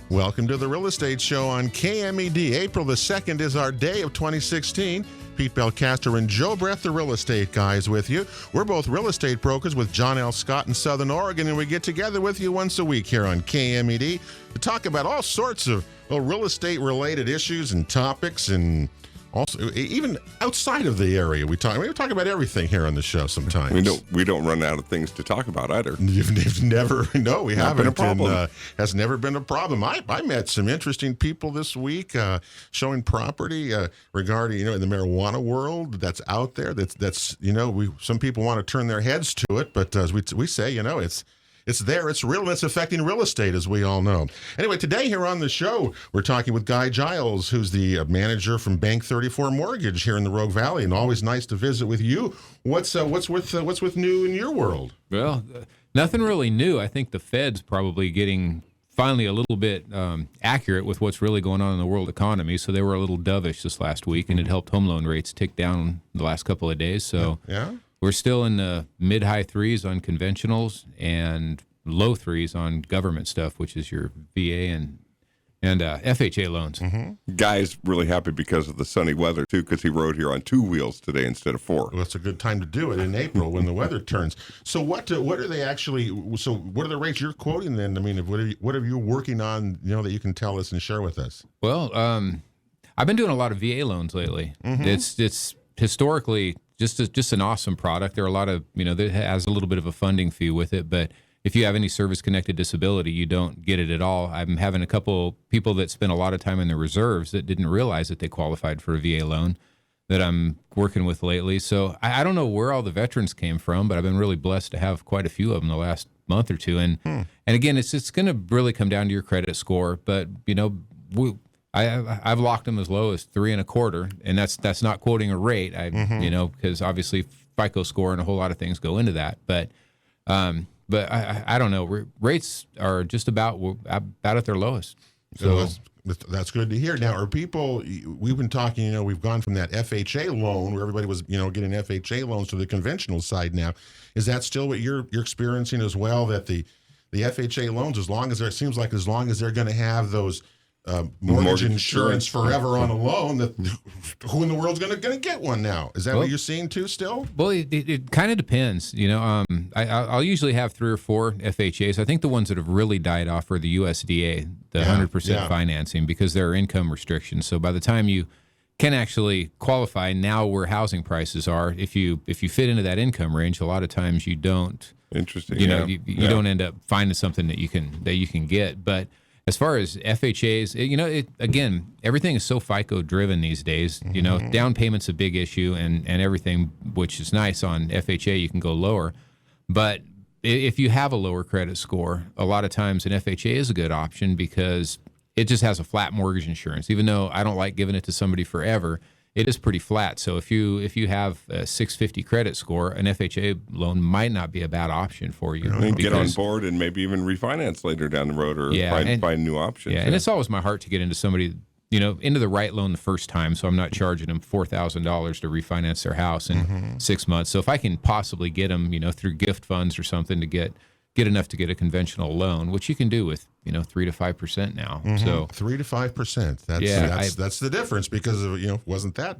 Welcome to the Real Estate Show on KMED. April the 2nd is our day of 2016. Pete Belcaster and Joe Brett, the real estate guys, with you. We're both real estate brokers with John L. Scott in Southern Oregon, and we get together with you once a week here on KMED to talk about all sorts of real estate-related issues and topics, and also even outside of the area. We talk about everything here on the show sometimes. We don't run out of things to talk about either. You've never, no, we haven't. Been a problem. And, has never been a problem. I met some interesting people this week showing property regarding, in the marijuana world that's out there. That's some people want to turn their heads to it, but as we say, it's there, it's real, and it's affecting real estate, as we all know. Anyway, today here on the show, we're talking with Guy Giles, who's the manager from Bank 34 Mortgage here in the Rogue Valley, and always nice to visit with you. What's with new in your world? Well, nothing really new. I think the Fed's probably getting finally a little bit accurate with what's really going on in the world economy. So they were a little dovish this last week, and it helped home loan rates tick down the last couple of days. So yeah. We're still in the mid-high threes on conventionals and low threes on government stuff, which is your VA and FHA loans. Mm-hmm. Guy's really happy because of the sunny weather, too, because he rode here on 2 wheels today instead of 4. Well, it's a good time to do it in April when the weather turns. So what are they actually? So what are the rates you're quoting then? I mean, what are you working on? That you can tell us and share with us. Well, I've been doing a lot of VA loans lately. Mm-hmm. It's historically just an awesome product. There are a lot of that has a little bit of a funding fee with it, but if you have any service-connected disability, you don't get it at all. I'm having a couple people that spent a lot of time in the reserves that didn't realize that they qualified for a VA loan that I'm working with lately. So I don't know where all the veterans came from, but I've been really blessed to have quite a few of them the last month or two. And again, it's going to really come down to your credit score. But I've locked them as low as 3.25, and that's not quoting a rate. Because obviously FICO score and a whole lot of things go into that. But I don't know. Rates are just about at their lowest. So that's good to hear. Now, are people? We've been talking. We've gone from that FHA loan where everybody was getting FHA loans to the conventional side now. Is that still what you're experiencing as well? That the FHA loans, as long as they're going to have those mortgage insurance forever on a loan, that who in the world's going to get one now? Is that what you're seeing too still? Well, it kind of depends. I'll usually have 3 or 4 FHAs. I think the ones that have really died off are the USDA, the 100% financing, because there are income restrictions. So by the time you can actually qualify now where housing prices are, if you fit into that income range, a lot of times you don't. Interesting. You don't end up finding something that you can get. But as far as FHAs, again, everything is so FICO driven these days. Mm-hmm. Down payment's a big issue, and everything, which is nice on FHA, you can go lower. But if you have a lower credit score, a lot of times an FHA is a good option because it just has a flat mortgage insurance. Even though I don't like giving it to somebody forever, it is pretty flat. So if you have a 650 credit score, an FHA loan might not be a bad option for you. And get on board and maybe even refinance later down the road, or find new options. Yeah, and it's always my heart to get into somebody, into the right loan the first time, so I'm not charging them $4,000 to refinance their house in 6 months. So if I can possibly get them, through gift funds or something to get enough to get a conventional loan, which you can do with 3 to 5% now. Mm-hmm. So 3 to 5%. That's the difference, because of wasn't that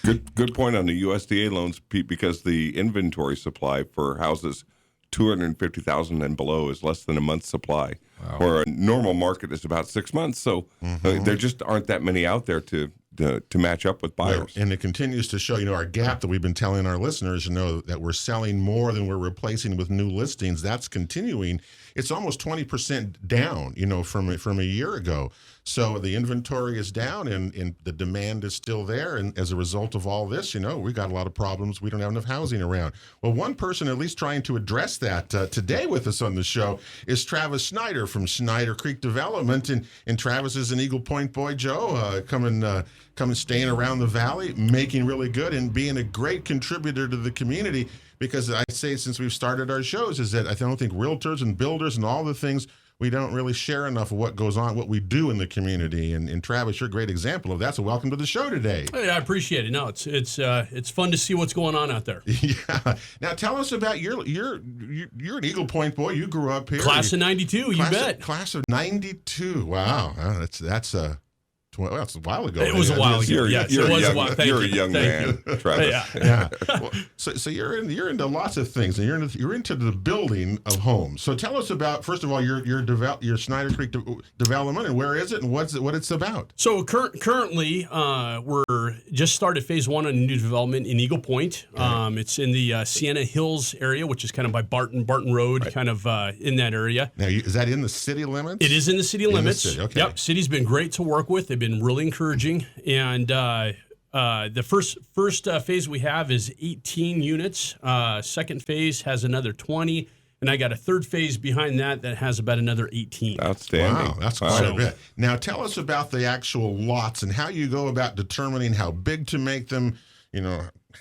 Good point on the USDA loans, Pete, because the inventory supply for houses 250,000 and below is less than a month's supply, where a normal market is about 6 months. So there just aren't that many out there to match up with buyers. And it continues to show, our gap that we've been telling our listeners, that we're selling more than we're replacing with new listings. That's continuing. It's almost 20% down, from a year ago. So the inventory is down, and the demand is still there. And as a result of all this, we got a lot of problems. We don't have enough housing around. Well, one person at least trying to address that today with us on the show is Travis Snyder from Snyder Creek Development. And Travis is an Eagle Point boy, Joe, coming staying around the valley, making really good and being a great contributor to the community. Because I say, since we've started our shows, is that I don't think realtors and builders and all the things we don't really share enough of what goes on, what we do in the community. And Travis, you're a great example of that. So welcome to the show today. Hey, I appreciate it. No, it's fun to see what's going on out there. Yeah. Now tell us about you're an Eagle Point boy. You grew up here. Class of '92. You bet. Class of '92. Wow. That's a while ago. It was a while ago. Yes, it was a while. Thank You're you. a young Thank man, Travis. Yeah. Well, so you're into lots of things, and you're into the building of homes. So tell us about, first of all, your Snyder Creek development, and where is it, and what it's about. So currently, we're just started phase one on a new development in Eagle Point. Okay. It's in the Sienna Hills area, which is kind of by Barton Road, kind of in that area. Now, is that in the city limits? It is in the city limits. The city. Okay. Yep. City's been great to work with. They've been really encouraging, and the first phase we have is 18 units. Second phase has another 20, and I got a third phase behind that has about another 18. Outstanding. Wow, that's quite a bit. Now tell us about the actual lots and how you go about determining how big to make them.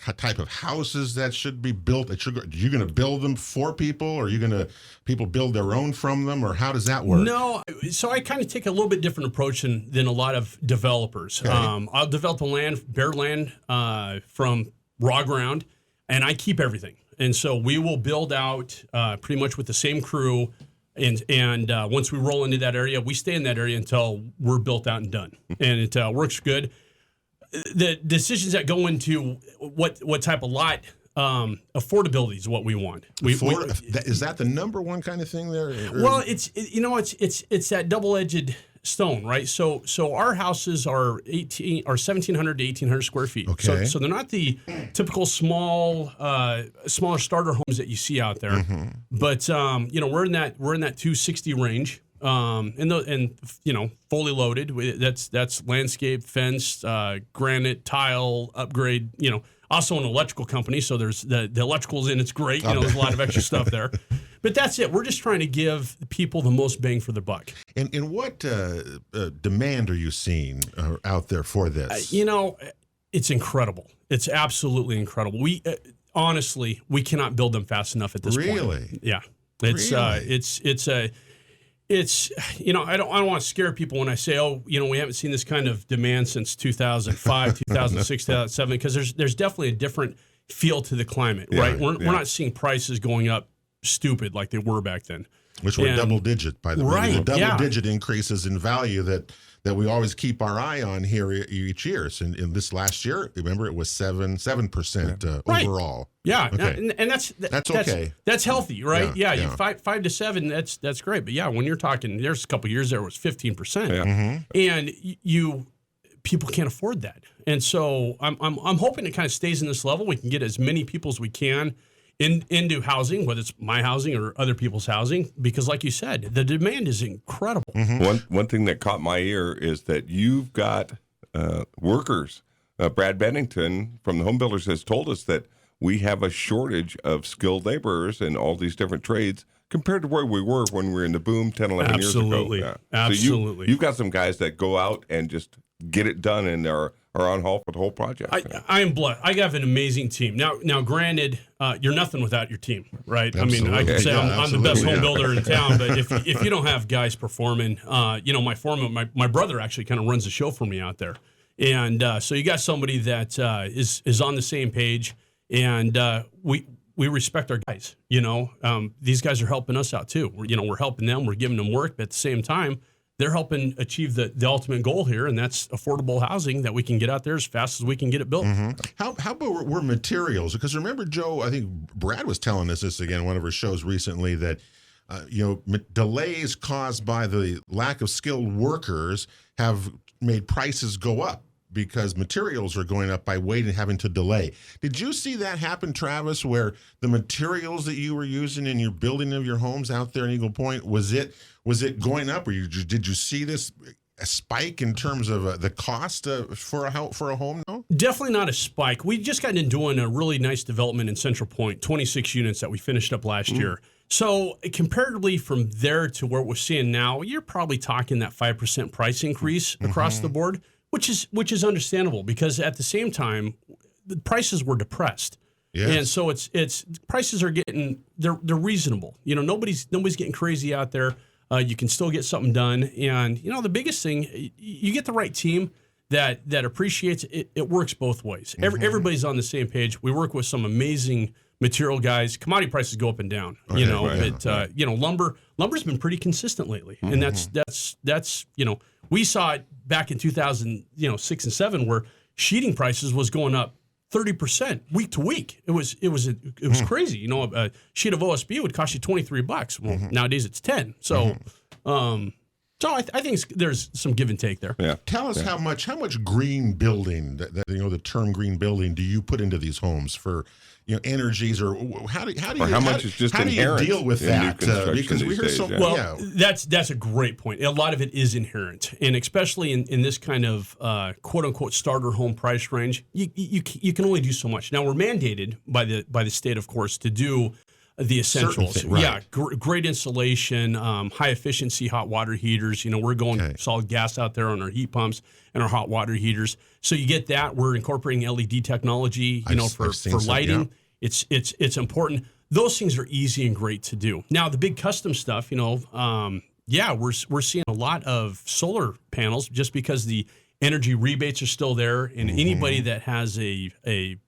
What type of houses that should be built. Are you going to build them for people, or are you going to people build their own from them, or how does that work? No, so I kind of take a little bit different approach than a lot of developers. Okay. I'll develop the bare land from raw ground, and I keep everything. And so we will build out pretty much with the same crew. And once we roll into that area, we stay in that area until we're built out and done. And it works good. The decisions that go into what type of lot, affordability is what we want. Is that the number one kind of thing there? Well, it's that double-edged stone, right? So our houses are 1,700 to 1,800 square feet. Okay. So they're not the typical smaller starter homes that you see out there, mm-hmm. But we're in that 260 range. And fully loaded. That's landscape, fence, granite, tile, upgrade. Also an electrical company, so there's the electrical's in. It's great. There's a lot of extra stuff there. But that's it. We're just trying to give people the most bang for their buck. And what demand are you seeing out there for this? It's incredible. It's absolutely incredible. We honestly, we cannot build them fast enough at this point. Really? Yeah. It's I don't want to scare people when I say, we haven't seen this kind of demand since 2005, 2006, 2007, because there's definitely a different feel to the climate, right? We're not seeing prices going up stupid like they were back then. Which were double digit, by the way. Right, double digit increases in value that we always keep our eye on here each year. So in this last year, remember, it was 7% overall. Yeah, okay. And that's okay. That's healthy, right? Yeah. 5 to 7. That's great. But yeah, when you're talking, there's a couple of years there it was 15%, mm-hmm. and people can't afford that. And so I'm hoping it kind of stays in this level. We can get as many people as we can into housing, whether it's my housing or other people's housing, because like you said, the demand is incredible. Mm-hmm. One thing that caught my ear is that you've got workers. Brad Bennington from the Home Builders has told us that we have a shortage of skilled laborers in all these different trades compared to where we were when we were in the boom 10, 11 years ago. Yeah. Absolutely. So you've got some guys that go out and just get it done and are on haul for the whole project. I am blessed. I have an amazing team. Now, granted, you're nothing without your team, right? Absolutely. I mean, I can say I'm the best home builder in town, but if you don't have guys performing, my foreman, my brother actually kind of runs the show for me out there, and so you got somebody that is on the same page, and we respect our guys. These guys are helping us out too. We're helping them. We're giving them work, but at the same time, they're helping achieve the ultimate goal here, and that's affordable housing that we can get out there as fast as we can get it built. Mm-hmm. How about were materials? Because remember, Joe, I think Brad was telling us this again in one of our shows recently, that delays caused by the lack of skilled workers have made prices go up because materials are going up by having to delay. Did you see that happen, Travis, where the materials that you were using in your building of your homes out there in Eagle Point, was it going up, or did you see a spike in terms of the cost for a home? No? Definitely not a spike. We just got into doing a really nice development in Central Point, 26 units that we finished up last year. So comparatively from there to what we're seeing now, you're probably talking that 5% price increase across the board, which is understandable, because at the same time, the prices were depressed. Yes. And so it's prices are they're reasonable. Nobody's getting crazy out there. You can still get something done. And, the biggest thing, you get the right team that appreciates it. It works both ways. Everybody's on the same page. We work with some amazing material guys. Commodity prices go up and down, lumber's been pretty consistent lately. And that's we saw it back in 2006 and 7 where sheeting prices was going up 30% week to week. It was crazy. A sheet of OSB would cost you $23. Well, nowadays it's 10. So, I think there's some give and take there. Yeah. Tell us how much green building, the term green building, do you put into these homes for, energies, or how do you deal with that? Because we hear so well. That's a great point. A lot of it is inherent, and especially in this kind of quote unquote starter home price range, you can only do so much. Now we're mandated by the state, of course, to do the essentials. Right. Yeah, great insulation, high efficiency hot water heaters. We're going solid gas out there on our heat pumps and our hot water heaters. So you get that. We're incorporating LED technology, for lighting. Yeah. It's important. Those things are easy and great to do. Now the big custom stuff, we're seeing a lot of solar panels just because the energy rebates are still there, and anybody that has a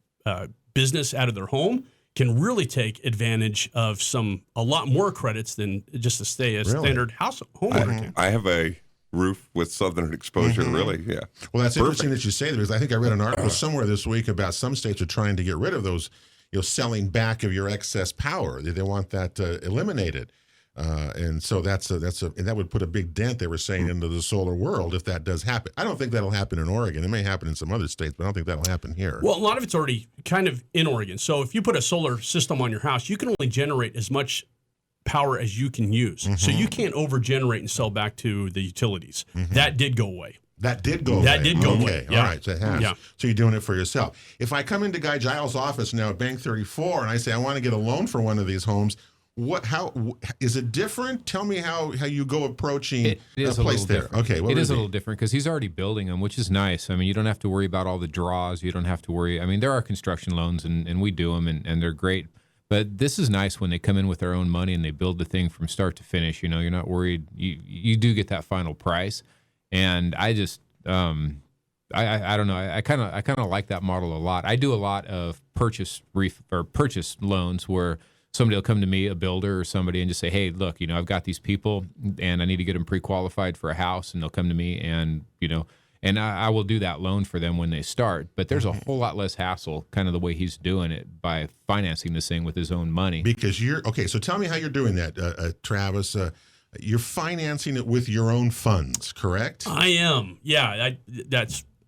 business out of their home can really take advantage of a lot more credits than just to stay a standard homeowner can. I have a roof with southern exposure, really, yeah. Well, that's interesting that you say that, because I think I read an article somewhere this week about some states are trying to get rid of those, selling back of your excess power. They want that eliminated. And so and that would put a big dent, they were saying, into the solar world if that does happen. I don't think that'll happen in Oregon. It may happen in some other states, but I don't think that'll happen here. Well, a lot of it's already kind of in Oregon. So if you put a solar system on your house, you can only generate as much power as you can use. So you can't over-generate and sell back to the utilities. That did go away. That did go away. That did go away. Yeah. All right, so it has. Yeah. So you're doing it for yourself. If I come into Guy Giles' office now at Bank 34 and I say I want to get a loan for one of these homes, how is it different? Tell me how you go approaching it is a place there. Different. Okay, it is a little different because he's already building them, which is nice. I mean, you don't have to worry about all the draws. You don't have to worry. I mean, there are construction loans, and we do them, and they're great. But this is nice when they come in with their own money and they build the thing from start to finish. You're not worried. You do get that final price, and I just I don't know. I kind of like that model a lot. I do a lot of purchase loans where somebody will come to me, a builder or somebody, and just say, hey, look, I've got these people and I need to get them pre-qualified for a house, and they'll come to me and, and I will do that loan for them when they start. But there's a whole lot less hassle, kind of the way he's doing it, by financing this thing with his own money. Because so tell me how you're doing that, Travis. You're financing it with your own funds, correct? I am. Yeah,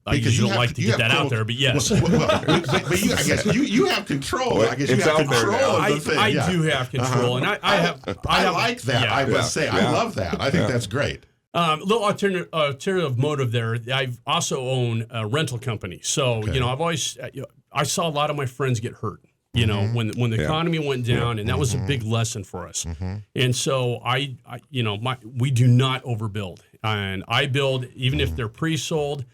I usually don't like to get that out there, but yes. But I guess you have control. I guess you have control of the thing. I do have control, and I like that. Yeah. I must say, I love that. I think that's great. Little alternative motive there. I also own a rental company, so I've always I saw a lot of my friends get hurt. When the economy went down, and that was a big lesson for us. And so we do not overbuild, and I build even if they're pre-sold.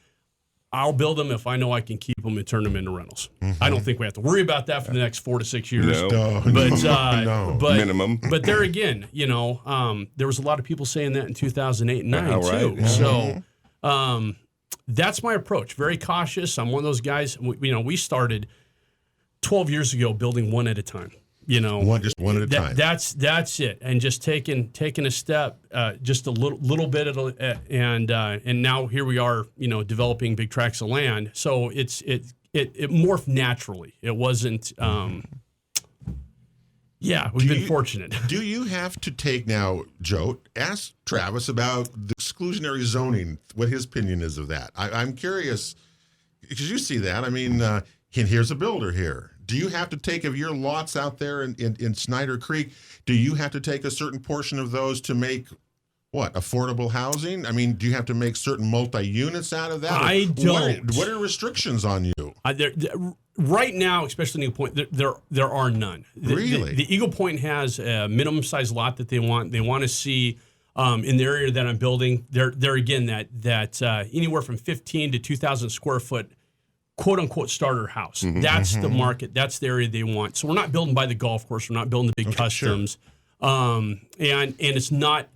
I'll build them if I know I can keep them and turn them into rentals. I don't think we have to worry about that for the next 4 to 6 years. No. But minimum. But there again, there was a lot of people saying that in 2008 and 9 too. Right. So that's my approach. Very cautious. I'm one of those guys. We started 12 years ago building one at a time. Just one at a time. That's it, and just taking a step, just a little bit and now here we are, developing big tracts of land. So it morphed naturally. It wasn't. We've been fortunate. Do you have to take now, Joe? Ask Travis about the exclusionary zoning. What his opinion is of that. I'm curious because you see that. I mean, here's a builder here. Do you have to take of your lots out there in Snyder Creek? Do you have to take a certain portion of those to make affordable housing? I mean, do you have to make certain multi-units out of that? I don't. What are restrictions on you? Right now, especially Eagle Point, there are none. Really? The Eagle Point has a minimum size lot that they want. They want to see in the area that I'm building. They're again that anywhere from 15 to 2,000 square foot, quote unquote starter house. That's the market. That's the area they want. So we're not building by the golf course. We're not building the big customs. Sure. And it's not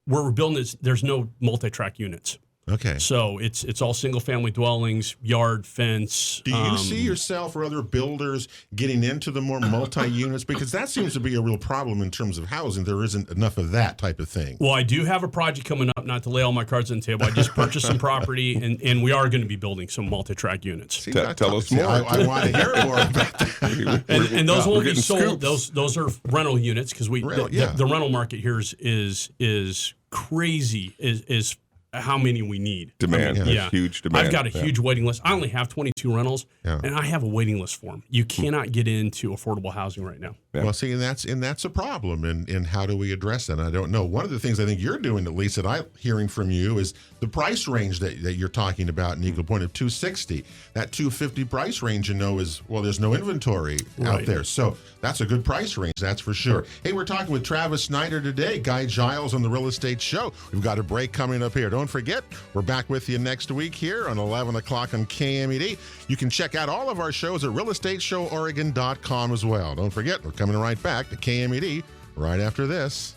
where we're building this, there's no multi-track units. Okay. So it's all single-family dwellings, yard, fence. Do you see yourself or other builders getting into the more multi-units? Because that seems to be a real problem in terms of housing. There isn't enough of that type of thing. Well, I do have a project coming up, not to lay all my cards on the table. I just purchased some property, and we are going to be building some multi-track units. See, Tell us more. I want to hear more about that. And those won't be sold. Scoops. Those are rental units because the rental market here is crazy. Is how many we need. Demand. Huge demand. I've got a huge waiting list. I only have 22 rentals, and I have a waiting list for them. You cannot get into affordable housing right now. Yeah. Well, see, and that's a problem. And how do we address that? I don't know. One of the things I think you're doing, at least that I'm hearing from you, is the price range that you're talking about in Eagle Point of 260. That 250 price range, is, well, there's no inventory out there. So that's a good price range, that's for sure. Hey, we're talking with Travis Snyder today, Guy Giles on the Real Estate Show. We've got a break coming up here. Don't forget, we're back with you next week here on 11 o'clock on KMED. You can check out all of our shows at realestateshowOregon.com as well. Don't forget, we're coming right back to KMED right after this.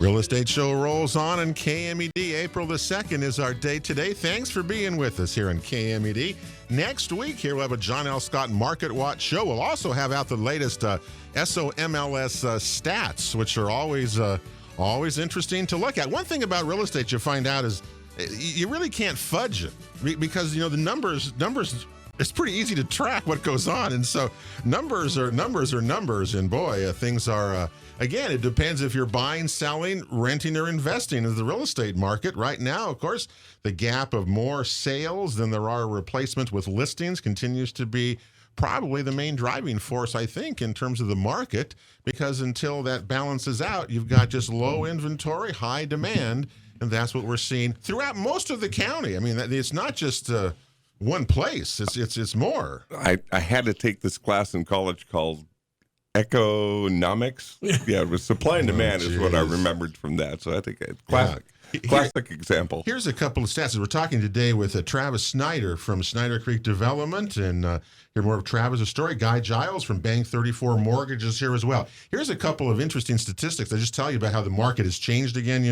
Real Estate Show rolls on, and KMED April the 2nd is our day today. Thanks for being with us here on KMED. Next week here we'll have a John L. Scott Market Watch show. We'll also have out the latest SOMLS stats, which are always interesting to look at. One thing about real estate you find out is you really can't fudge it because the numbers. It's pretty easy to track what goes on, and so numbers are numbers, and boy, things are. Again, it depends if you're buying, selling, renting, or investing in the real estate market. Right now, of course, the gap of more sales than there are replacements with listings continues to be probably the main driving force, I think, in terms of the market, because until that balances out, you've got just low inventory, high demand, and that's what we're seeing throughout most of the county. I mean, it's not just one place. It's more. I had to take this class in college called economics. Yeah, it was supply and demand is what I remembered from that. So I think it's classic example. Here's a couple of stats. We're talking today with Travis Snyder from Snyder Creek Development, and hear more of Travis' story. Guy Giles from Bank 34 Mortgages here as well. Here's a couple of interesting statistics. I just tell you about how the market has changed again.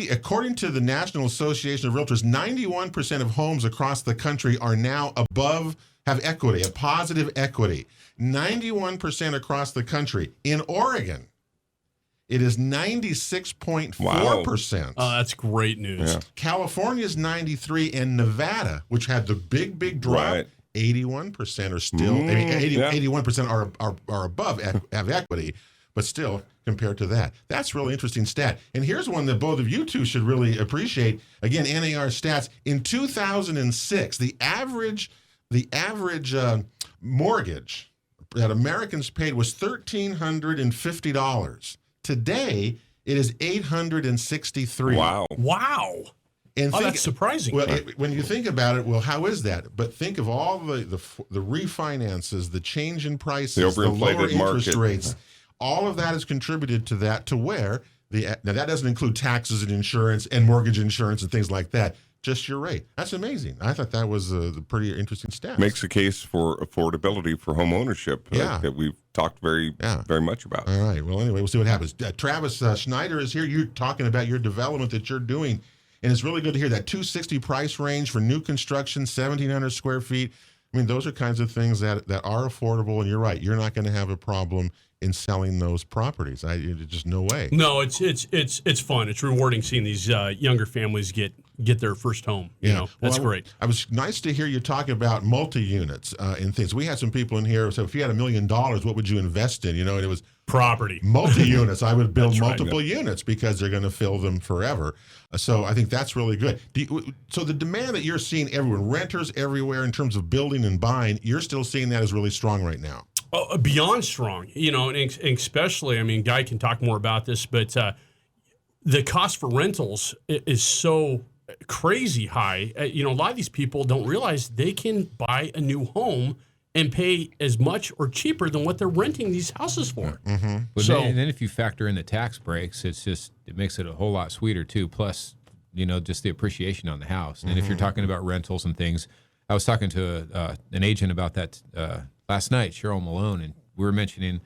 According to the National Association of Realtors, 91% of homes across the country are now have equity, a positive equity. 91% across the country. In Oregon, it is 96.4%. Oh, that's great news. Yeah. California's 93%, and Nevada, which had the big drop, 81% are still. 81% are above have equity, but still compared to that. That's a really interesting stat. And here's one that both of you two should really appreciate. Again, NAR stats. In 2006, the average mortgage that Americans paid was $1,350. Today, it is $863. Wow. And that's surprising. Well, when you think about it, well, how is that? But think of all the refinances, the change in prices, the lower interest rates. All of that has contributed to that, to where now that doesn't include taxes and insurance and mortgage insurance and things like that. Just your rate. That's amazing. I thought that was a pretty interesting stat. Makes a case for affordability for home ownership that we've talked very much about. All right. Well, anyway, we'll see what happens. Travis Schneider is here. You're talking about your development that you're doing, and it's really good to hear that 260 price range for new construction, 1,700 square feet. I mean, those are kinds of things that are affordable, and you're right. You're not going to have a problem in selling those properties. Just no way. No, it's fun. It's rewarding seeing these younger families get their first home. That's great. I was nice to hear you talk about multi-units and things. We had some people in here. So if you had $1 million, what would you invest in? And it was property. Multi-units. I would build multiple units because they're going to fill them forever. So I think that's really good. So the demand that you're seeing everywhere, renters everywhere in terms of building and buying, you're still seeing that as really strong right now. Beyond strong, and especially, Guy can talk more about this, but the cost for rentals is so crazy high. A lot of these people don't realize they can buy a new home and pay as much or cheaper than what they're renting these houses for. Mm-hmm. And then if you factor in the tax breaks, it makes it a whole lot sweeter too. Plus, just the appreciation on the house. And if you're talking about rentals and things, I was talking to an agent about that last night, Cheryl Malone, and we were mentioning,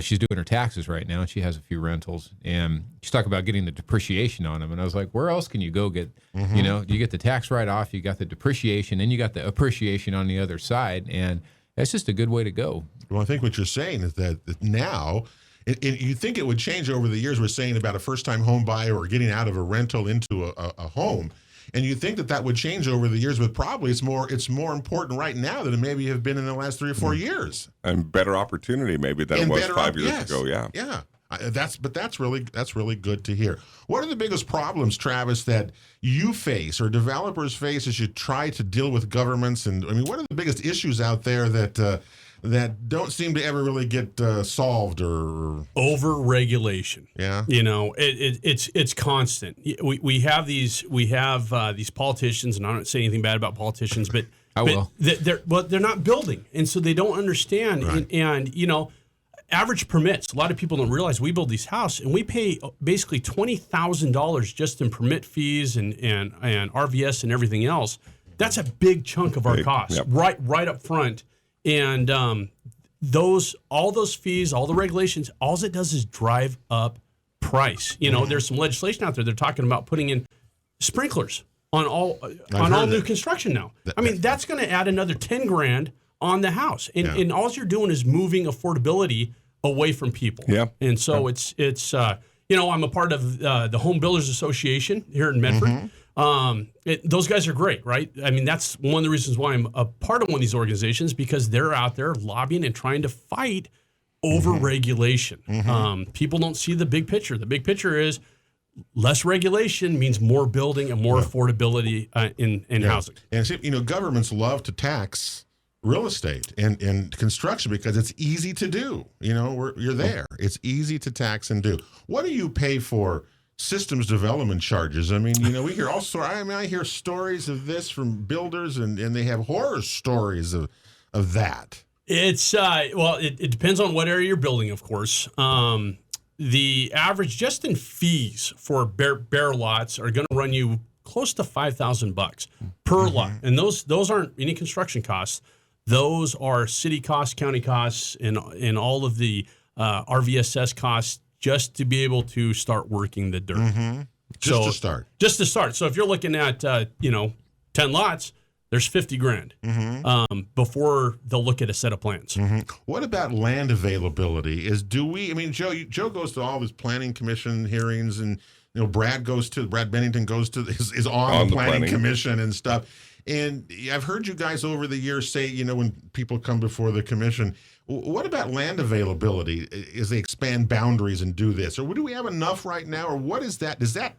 she's doing her taxes right now, and she has a few rentals, and she's talking about getting the depreciation on them. And I was like, where else can you go get, you get the tax write-off, you got the depreciation, and you got the appreciation on the other side, and that's just a good way to go. Well, I think what you're saying is that now, you think it would change over the years. We're saying about a first-time home buyer or getting out of a rental into a home. And you think that would change over the years, but probably it's more important right now than it maybe have been in the last 3 or 4 years. And better opportunity maybe than it was 5 years ago. Yeah. Yeah. That's really good to hear. What are the biggest problems, Travis, that you face or developers face as you try to deal with governments? And I mean, what are the biggest issues out there that don't seem to ever really get solved? Or over-regulation. Yeah, it's constant. We have these politicians, and I don't say anything bad about politicians, but they're not building, and so they don't understand. Right. And average permits. A lot of people don't realize we build these houses, and we pay basically $20,000 just in permit fees and RVS and everything else. That's a big chunk of our costs, right up front. And all those fees, all the regulations, all it does is drive up price. There's some legislation out there. They're talking about putting in sprinklers on all new construction now. That's going to add another $10,000 on the house, and all you're doing is moving affordability away from people. Yeah, and so it's I'm a part of the Home Builders Association here in Medford. Those guys are great, right? That's one of the reasons why I'm a part of one of these organizations, because they're out there lobbying and trying to fight over regulation. People don't see the big picture. The big picture is less regulation means more building and more affordability in housing. And see, governments love to tax real estate and construction because it's easy to do. You're there. It's easy to tax and do. What do you pay for systems development charges? We hear all sorts. I hear stories of this from builders, and they have horror stories of that. It's it depends on what area you're building, of course. The average just in fees for bare lots are going to run you close to $5,000 per lot, and those aren't any construction costs. Those are city costs, county costs, and all of the RVSS costs, just to be able to start working the dirt. Just to start. So if you're looking at 10 lots, there's $50,000 before they'll look at a set of plans. What about land availability? Joe goes to all his planning commission hearings, and Brad Bennington goes to is on the planning commission and stuff. And I've heard you guys over the years say, when people come before the commission, what about land availability as they expand boundaries and do this? Or do we have enough right now? Or what is that? Does that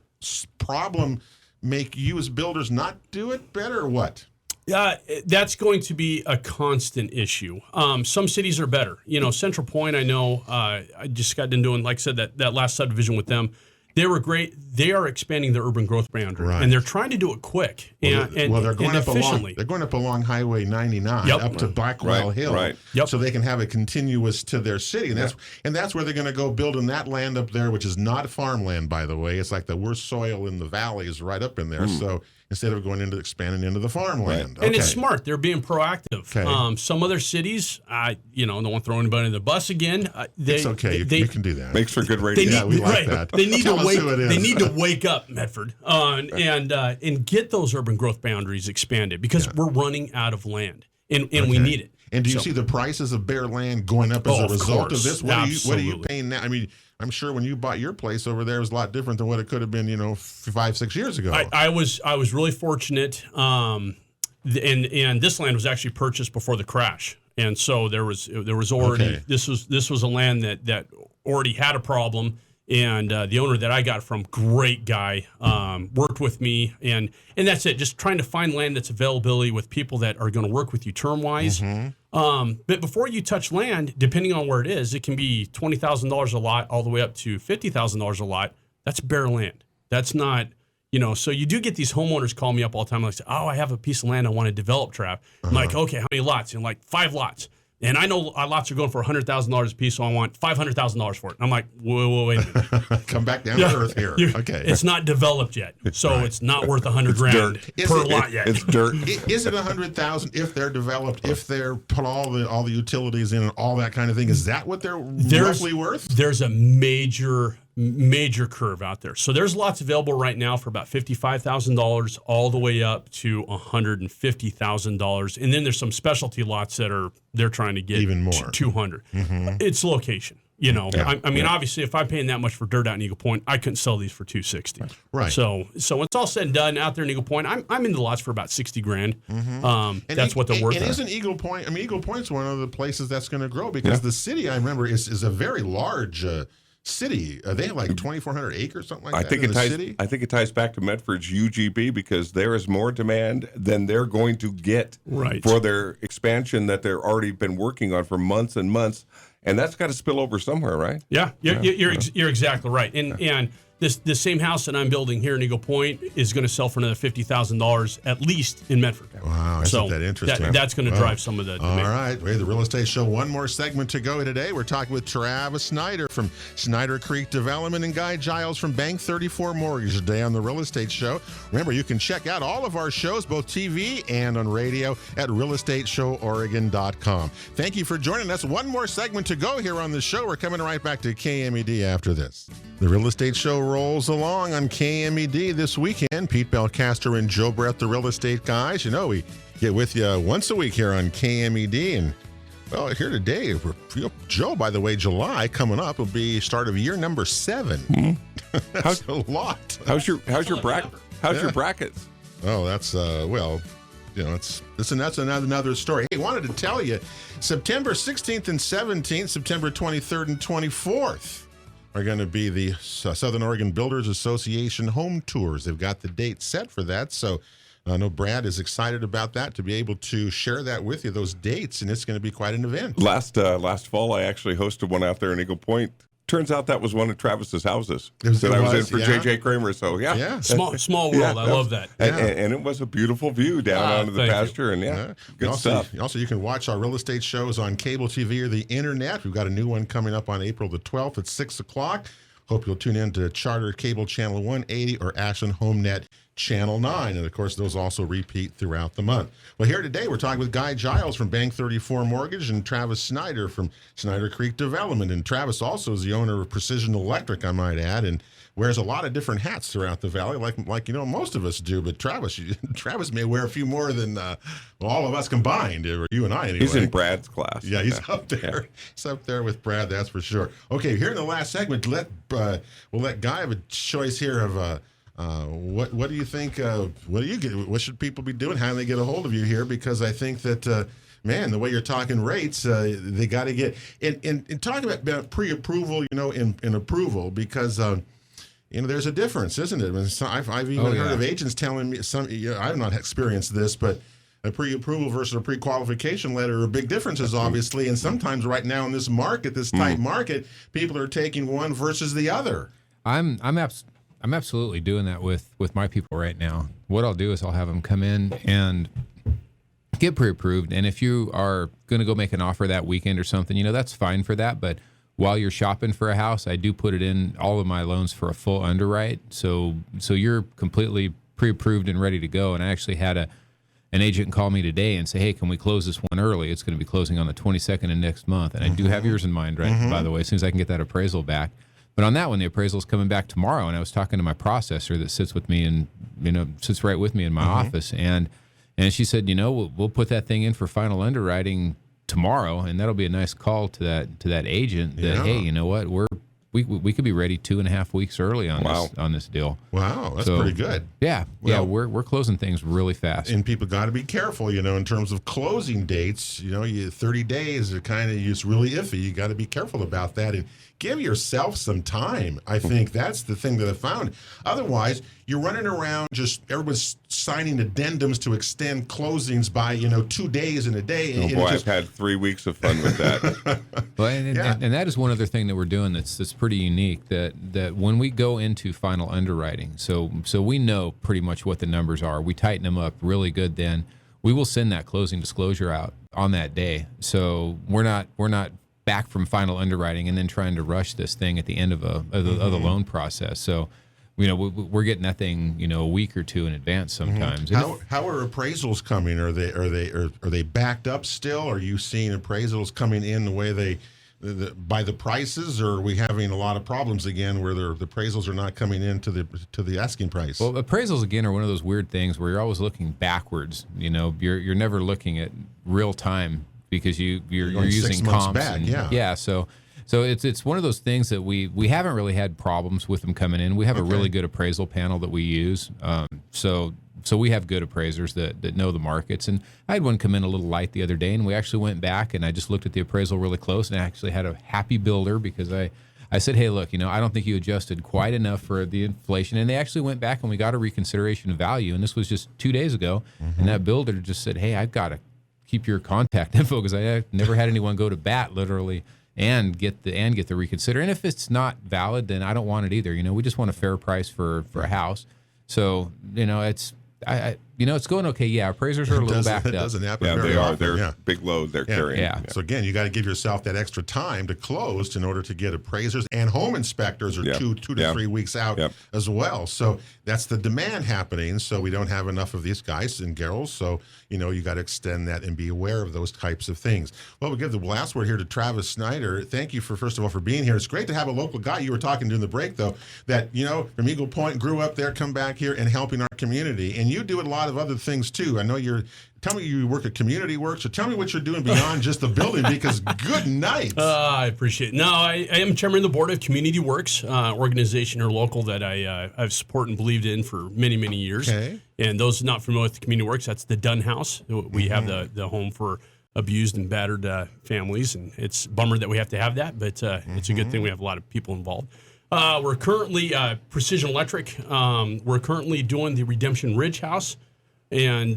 problem make you as builders not do it better, or what? That's going to be a constant issue. Some cities are better. Central Point, I know, I just got done doing, like I said, that last subdivision with them. They were great. They are expanding their urban growth boundary, and they're trying to do it quick and efficiently. They're going up along Highway 99 up to Blackwell Hill, so they can have it continuous to their city, and that's where they're going to go building that land up there, which is not farmland, by the way. It's like the worst soil in the valley is right up in there. So instead of expanding into the farmland, and it's smart. They're being proactive. Some other cities, don't want to throw anybody in the bus again. It's okay. You can do that. Makes for good radio. We like that. They need to wake up, Medford, and get those urban growth boundaries expanded, because we're running out of land, and we need it. And do you see the prices of bare land going up as a result of this? What are you paying now? I'm sure when you bought your place over there, it was a lot different than what it could have been, 5-6 years ago. I was really fortunate, and this land was actually purchased before the crash, and so there was already this was a land that already had a problem. And the owner that I got from, great guy, worked with me, and that's it. Just trying to find land that's availability with people that are going to work with you term-wise. But before you touch land, depending on where it is, it can be $20,000 a lot all the way up to $50,000 a lot. That's bare land. That's not, so you do get these homeowners call me up all the time. Like, I have a piece of land I want to develop, Trav. I'm like, okay, how many lots? And like 5 lots. And I know lots are going for $100,000 a piece, so I want $500,000 for it. And I'm like, whoa, wait a minute. Come back down to earth here. Okay. It's not developed yet, so it's not worth $100,000 per lot yet. It's dirt. Is it 100,000 if they're developed, if they're put all the utilities in and all that kind of thing? Is that what they're roughly worth? There's a major curve out there. So there's lots available right now for about $55,000 all the way up to $150,000. And then there's some specialty lots that they're trying to get even more. 200. It's location. You know, I mean, obviously, if I'm paying that much for dirt out in Eagle Point, I couldn't sell these for $260. Right. So when it's all said and done out there in Eagle Point, I'm in the lots for about $60,000. That's what they're worth. And isn't Eagle Point? I mean, Eagle Point's one of the places that's going to grow because the city, I remember, is a very large city. They have like 2,400 acres, something like that in the city. I think it ties back to Medford's UGB because there is more demand than they're going to get for their expansion that they're already been working on for months and months. And that's got to spill over somewhere, right? Yeah, you're exactly right. And the same house that I'm building here in Eagle Point is going to sell for another $50,000 at least in Medford. Wow, isn't that interesting? That's going to drive some of the demand. All right, we have the Real Estate Show. One more segment to go today. We're talking with Travis Snyder from Snyder Creek Development and Guy Giles from Bank 34 Mortgage today on the Real Estate Show. Remember, you can check out all of our shows, both TV and on radio, at realestateshowOregon.com. Thank you for joining us. One more segment to go here on the show. We're coming right back to KMED after this. The Real Estate Show rolls along on KMED this weekend. Pete Belcaster and Joe Brett, the Real Estate Guys. You know, we get with you once a week here on KMED. And, well, here today, Joe, by the way, July coming up will be start of year number 7. That's a lot. How's your bracket? How's your brackets? Oh, that's, well, you know, that's another story. Hey, wanted to tell you, September 16th and 17th, September 23rd and 24th. Are going to be the Southern Oregon Builders Association home tours. They've got the date set for that. So I know Brad is excited about that, to be able to share that with you, those dates, and it's going to be quite an event. Last fall, I actually hosted one out there in Eagle Point. Turns out that was one of Travis's houses I was in for J.J. Kramer. So, yeah. Small world. I love that. And it was a beautiful view down onto the pasture. And, good stuff. Also, you can watch our real estate shows on cable TV or the internet. We've got a new one coming up on April the 12th at 6 o'clock. Hope you'll tune in to Charter Cable Channel 180 or Ashland HomeNet Channel 9. And, of course, those also repeat throughout the month. Well, here today, we're talking with Guy Giles from Bank 34 Mortgage and Travis Snyder from Snyder Creek Development. And Travis also is the owner of Precision Electric, I might add, and wears a lot of different hats throughout the valley, like you know, most of us do. But Travis may wear a few more than all of us combined, or you and I anyway. He's in Brad's class. Yeah, he's up there. Yeah. He's up there with Brad, that's for sure. Okay, here in the last segment, we'll let Guy have a choice here of what do you think? What do you get? What should people be doing? How do they get a hold of you here? Because I think that. Man, the way you're talking rates, they got to get and talk about pre-approval, you know, in approval, because you know, there's a difference, isn't it? I've even heard of agents telling me I've not experienced this, but a pre-approval versus a pre-qualification letter are big differences, obviously. And sometimes right now in this market, this tight market, people are taking one versus the other. I'm absolutely doing that with my people right now. What I'll do is I'll have them come in and get pre-approved. And if you are going to go make an offer that weekend or something, you know, that's fine for that. But while you're shopping for a house, I do put it in all of my loans for a full underwrite. So you're completely pre-approved and ready to go. And I actually had an agent call me today and say, hey, can we close this one early? It's going to be closing on the 22nd of next month. And I do have yours in mind, right? By the way, as soon as I can get that appraisal back. But on that one, the appraisal is coming back tomorrow. And I was talking to my processor that sits with me and, you know, sits right with me in my office. And she said, you know, we'll put that thing in for final underwriting tomorrow, and that'll be a nice call to that agent that, hey, you know what, we could be ready 2.5 weeks early on this deal. Wow, that's pretty good. Yeah, we're closing things really fast. And people got to be careful, you know, in terms of closing dates. You know, 30 days are kind of just really iffy. You got to be careful about that and give yourself some time. I think that's the thing that I found. Otherwise, you're running around just everyone's signing addendums to extend closings by, you know, 2 days in a day. Oh, boy, I've had 3 weeks of fun with that. Well, and that is one other thing that we're doing that's pretty unique, that when we go into final underwriting, so we know pretty much what the numbers are. We tighten them up really good then. we will send that closing disclosure out on that day. So we're not back from final underwriting and then trying to rush this thing at the end of the loan process. So, we're getting that thing, a week or two in advance sometimes. How are appraisals coming? Are they backed up still? Are you seeing appraisals coming in the way by the prices, or are we having a lot of problems again where the appraisals are not coming in to the asking price? Well, appraisals again are one of those weird things where you're always looking backwards. You're never looking at real time because you're using 6 months comps. back, So it's one of those things that we haven't really had problems with them coming in. We have a really good appraisal panel that we use. So we have good appraisers that know the markets. And I had one come in a little light the other day, and we actually went back and I just looked at the appraisal really close, and I actually had a happy builder because I said, hey, look, I don't think you adjusted quite enough for the inflation. And they actually went back and we got a reconsideration of value. And this was just 2 days ago. And that builder just said, hey, I've got to keep your contact info because I never had anyone go to bat literally and get the reconsider. And if it's not valid, then I don't want it either. We just want a fair price for a house. So, it's going okay. Yeah, appraisers are a little backed up. It doesn't happen Yeah, very they are. often. They're big load they're carrying. Yeah. So again, you got to give yourself that extra time to close in order to get appraisers, and home inspectors are two to 3 weeks out as well. So that's the demand happening. So we don't have enough of these guys and girls. So you got to extend that and be aware of those types of things. Well, we'll give the last word here to Travis Snyder. Thank you first of all for being here. It's great to have a local guy. You were talking during the break though that from Eagle Point, grew up there, come back here and helping our community, and you do a lot of other things too. I know tell me you work at Community Works, so tell me what you're doing beyond just the building, because good night. I appreciate it. No, I am chairman of the board of Community Works, organization or local that I've supported and believed in for many, many years. Okay. And those not familiar with Community Works, that's the Dunn House. We have the home for abused and battered families, and it's a bummer that we have to have that, but it's a good thing we have a lot of people involved. We're currently Precision Electric. We're currently doing the Redemption Ridge House. And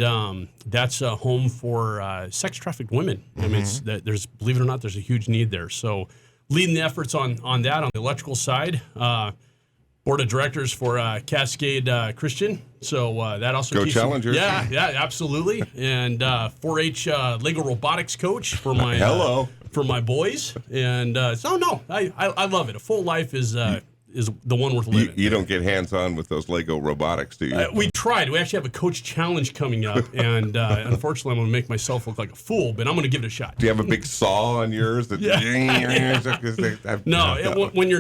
that's a home for sex-trafficked women. I mean, believe it or not, there's a huge need there. So leading the efforts on that on the electrical side. Board of directors for Cascade Christian. So that also Go Challengers. Yeah, absolutely. And 4-H Lego robotics coach for my for my boys. And I love it. A full life is the one worth living. You don't get hands-on with those Lego robotics, do you? We tried. We actually have a coach challenge coming up, and unfortunately, I'm going to make myself look like a fool, but I'm going to give it a shot. Do you have a big saw on yours? When your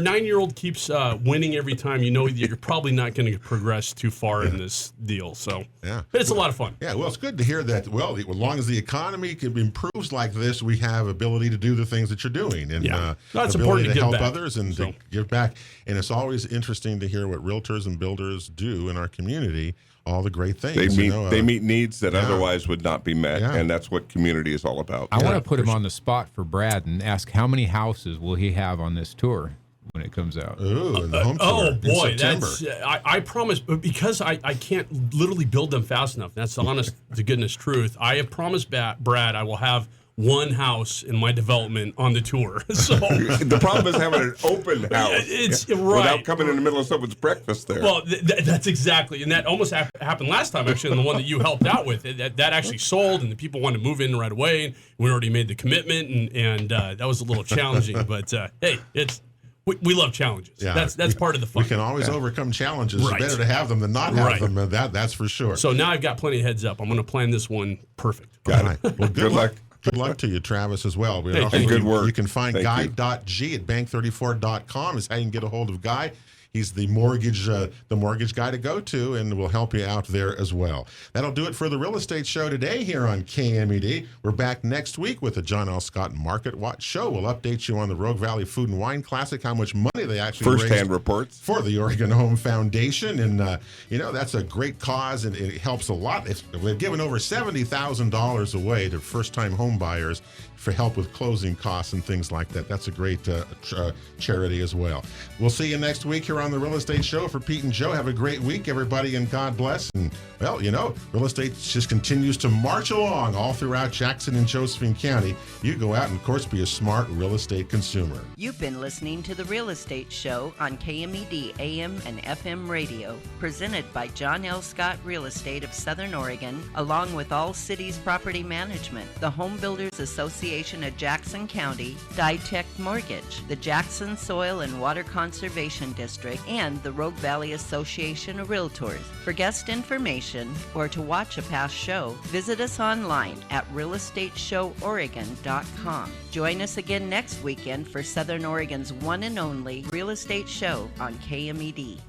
9-year-old keeps winning every time, you know that you're probably not going to progress too far in this deal. So, but it's a lot of fun. Yeah, well, it's good to hear that. Well, as long as the economy improves like this, we have ability to do the things that you're doing, and it's important to give help back. others and to give back. And it's always interesting to hear what realtors and builders do in our community, all the great things. They meet needs that otherwise would not be met, and that's what community is all about. I want to put him on the spot for Brad and ask how many houses will he have on this tour when it comes out. Ooh, the home tour in September. I promise, because I can't literally build them fast enough. That's the honest to goodness truth. I have promised Brad I will have one house in my development on the tour. So the problem is having an open house without coming in the middle of someone's breakfast there. Well, that's exactly, and that almost happened last time actually, on the one that you helped out with. That actually sold, and the people wanted to move in right away. And we already made the commitment, and that was a little challenging. But hey, we love challenges. Yeah, that's part of the fun. We can always overcome challenges. It's better to have them than not have them. That's for sure. So now I've got plenty of heads up. I'm going to plan this one perfect. Got it. Well, good luck. Good luck to you, Travis, as well. And good work. You can find Guy.G at bank34.com is how you can get a hold of Guy. He's the mortgage guy to go to, and will help you out there as well. That'll do it for the Real Estate Show today here on KMED. We're back next week with the John L. Scott Market Watch Show. We'll update you on the Rogue Valley Food and Wine Classic, how much money they actually first-hand reports for the Oregon Home Foundation, and that's a great cause, and it helps a lot. They've given over $70,000 away to first-time home buyers for help with closing costs and things like that. That's a great charity as well. We'll see you next week here on the Real Estate Show for Pete and Joe. Have a great week, everybody, and God bless. And, well, real estate just continues to march along all throughout Jackson and Josephine County. You go out and, of course, be a smart real estate consumer. You've been listening to the Real Estate Show on KMED AM and FM radio, presented by John L. Scott Real Estate of Southern Oregon, along with All Cities Property Management, the Home Builders Association of Jackson County, Ditech Mortgage, the Jackson Soil and Water Conservation District, and the Rogue Valley Association of Realtors. For guest information or to watch a past show, visit us online at realestateshoworegon.com. Join us again next weekend for Southern Oregon's one and only Real Estate Show on KMED.